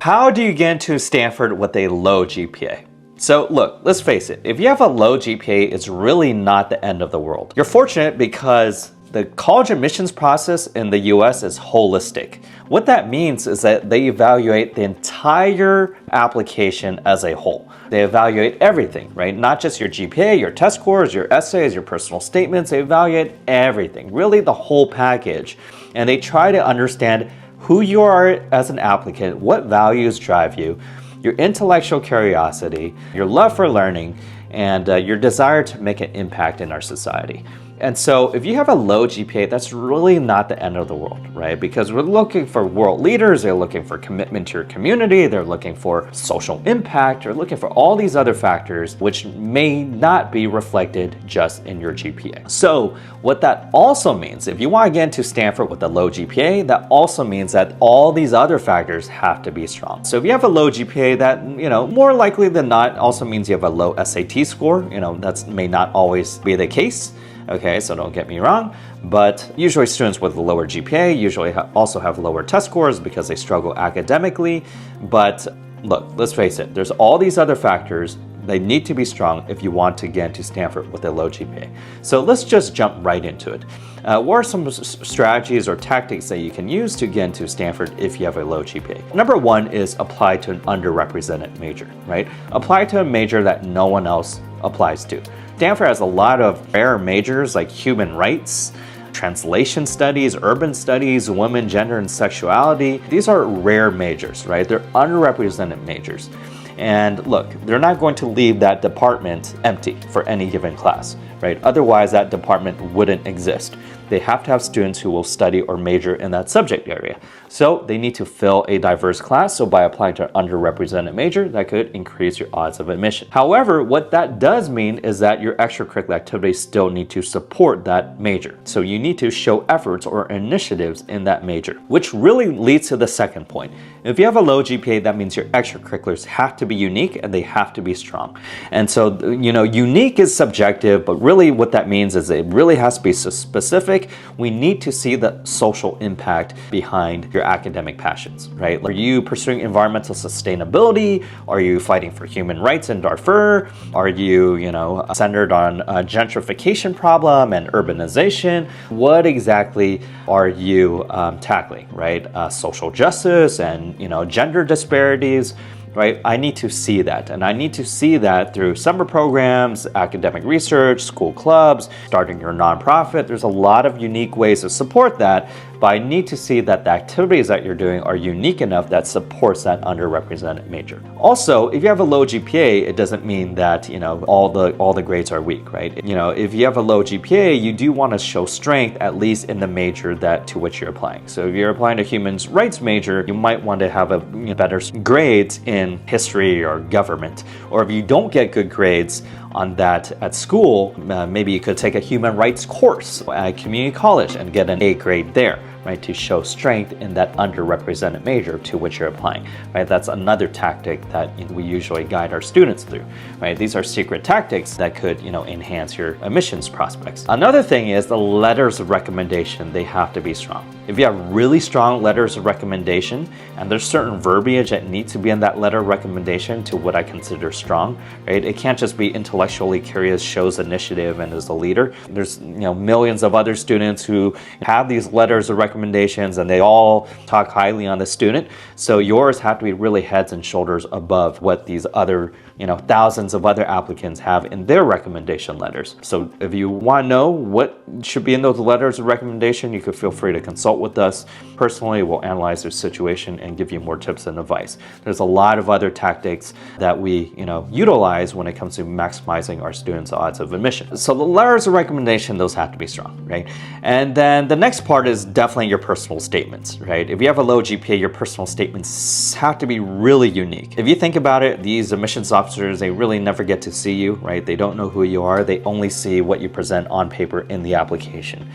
How do you get into Stanford with a low GPA? So look, let's face it, if you have a low GPA, it's really not the end of the world. You're fortunate because the college admissions process in the US is holistic. What that means is that they evaluate the entire application as a whole. They evaluate everything, right? Not just your GPA, your test scores, your essays, your personal statements. They evaluate everything, really the whole package. And they try to understand who you are as an applicant, what values drive you, your intellectual curiosity, your love for learning, and your desire to make an impact in our society. And so if you have a low GPA, that's really not the end of the world, right? Because we're looking for world leaders, they're looking for commitment to your community, they're looking for social impact, they're looking for all these other factors which may not be reflected just in your GPA. So what that also means, if you want to get into Stanford with a low GPA, that also means that all these other factors have to be strong. So if you have a low GPA, that, more likely than not also means you have a low SAT score. That may not always be the case. Okay, so don't get me wrong, but usually students with a lower GPA usually also have lower test scores because they struggle academically. But look, let's face it, there's all these other factors. They need to be strong if you want to get into Stanford with a low GPA. So let's just jump right into it. What are some strategies or tactics that you can use to get into Stanford if you have a low GPA? Number one is apply to an underrepresented major, right? Apply to a major that no one else applies to. Stanford has a lot of rare majors like human rights, translation studies, urban studies, women, gender, and sexuality. These are rare majors, right? They're underrepresented majors. And look, they're not going to leave that department empty for any given class, right? Otherwise, that department wouldn't exist. They have to have students who will study or major in that subject area. So they need to fill a diverse class. So by applying to an underrepresented major, that could increase your odds of admission. However, what that does mean is that your extracurricular activities still need to support that major. So you need to show efforts or initiatives in that major, which really leads to the second point. If you have a low GPA, that means your extracurriculars have to be unique and they have to be strong. And so, unique is subjective, but really what that means is it really has to be specific. We need to see the social impact behind your academic passions, right? Are you pursuing environmental sustainability? Are you fighting for human rights in Darfur? Are you, centered on a gentrification problem and urbanization? What exactly are you tackling, right? Social justice and, gender disparities, right? I need to see that. And I need to see that through summer programs, academic research, school clubs, starting your nonprofit. There's a lot of unique ways to support that, but I need to see that the activities that you're doing are unique enough that supports that underrepresented major. Also, if you have a low GPA, it doesn't mean that, all the grades are weak, right? If you have a low GPA, you do want to show strength, at least in the major to which you're applying. So if you're applying to human rights major, you might want to have better grades in history or government. Or if you don't get good grades on that at school, maybe you could take a human rights course at community college and get an A grade there, right, to show strength in that underrepresented major to which you're applying, right? That's another tactic that we usually guide our students through, right? These are secret tactics that could, enhance your admissions prospects. Another thing is the letters of recommendation. They have to be strong. If you have really strong letters of recommendation and there's certain verbiage that needs to be in that letter of recommendation to what I consider strong, right? It can't just be intellectually curious, shows initiative, and is the leader. There's, millions of other students who have these letters of recommendations and they all talk highly on the student. So yours have to be really heads and shoulders above what these other, thousands of other applicants have in their recommendation letters. So if you want to know what should be in those letters of recommendation, you could feel free to consult with us. Personally, we'll analyze their situation and give you more tips and advice. There's a lot of other tactics that we, utilize when it comes to maximizing our students' odds of admission. So the letters of recommendation, those have to be strong, right? And then the next part is definitely your personal statements, right? If you have a low GPA, your personal statements have to be really unique. If you think about it, these admissions officers, they really never get to see you, right? They don't know who you are. They only see what you present on paper in the application.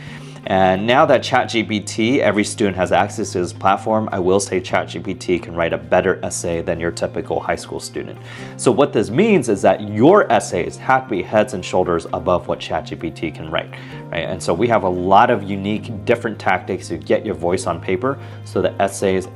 And now that ChatGPT, every student has access to this platform, I will say ChatGPT can write a better essay than your typical high school student. So what this means is that your essays have to be heads and shoulders above what ChatGPT can write, right? And so we have a lot of unique, different tactics to get your voice on paper so the essays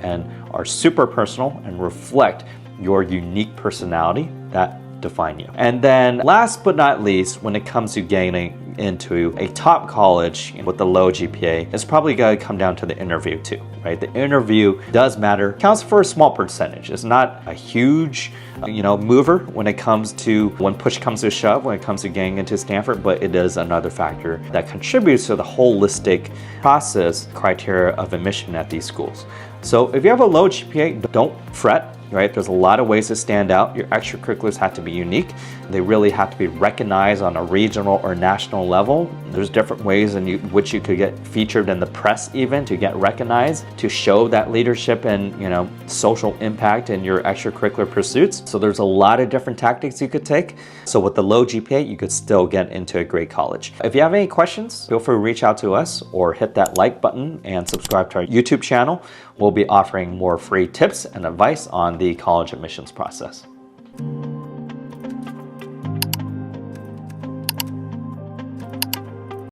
are super personal and reflect your unique personality that define you. And then last but not least, when it comes to gaining into a top college with the low GPA, it's probably going to come down to the interview too, right? The interview does matter, counts for a small percentage. It's not a huge, mover when it comes to, when push comes to shove, when it comes to getting into Stanford, but it is another factor that contributes to the holistic process criteria of admission at these schools. So if you have a low GPA, don't fret. Right? There's a lot of ways to stand out. Your extracurriculars have to be unique. They really have to be recognized on a regional or national level. There's different ways in which you could get featured in the press even to get recognized, to show that leadership and social impact in your extracurricular pursuits. So there's a lot of different tactics you could take. So with the low GPA, you could still get into a great college. If you have any questions, feel free to reach out to us or hit that like button and subscribe to our YouTube channel. We'll be offering more free tips and advice on the college admissions process.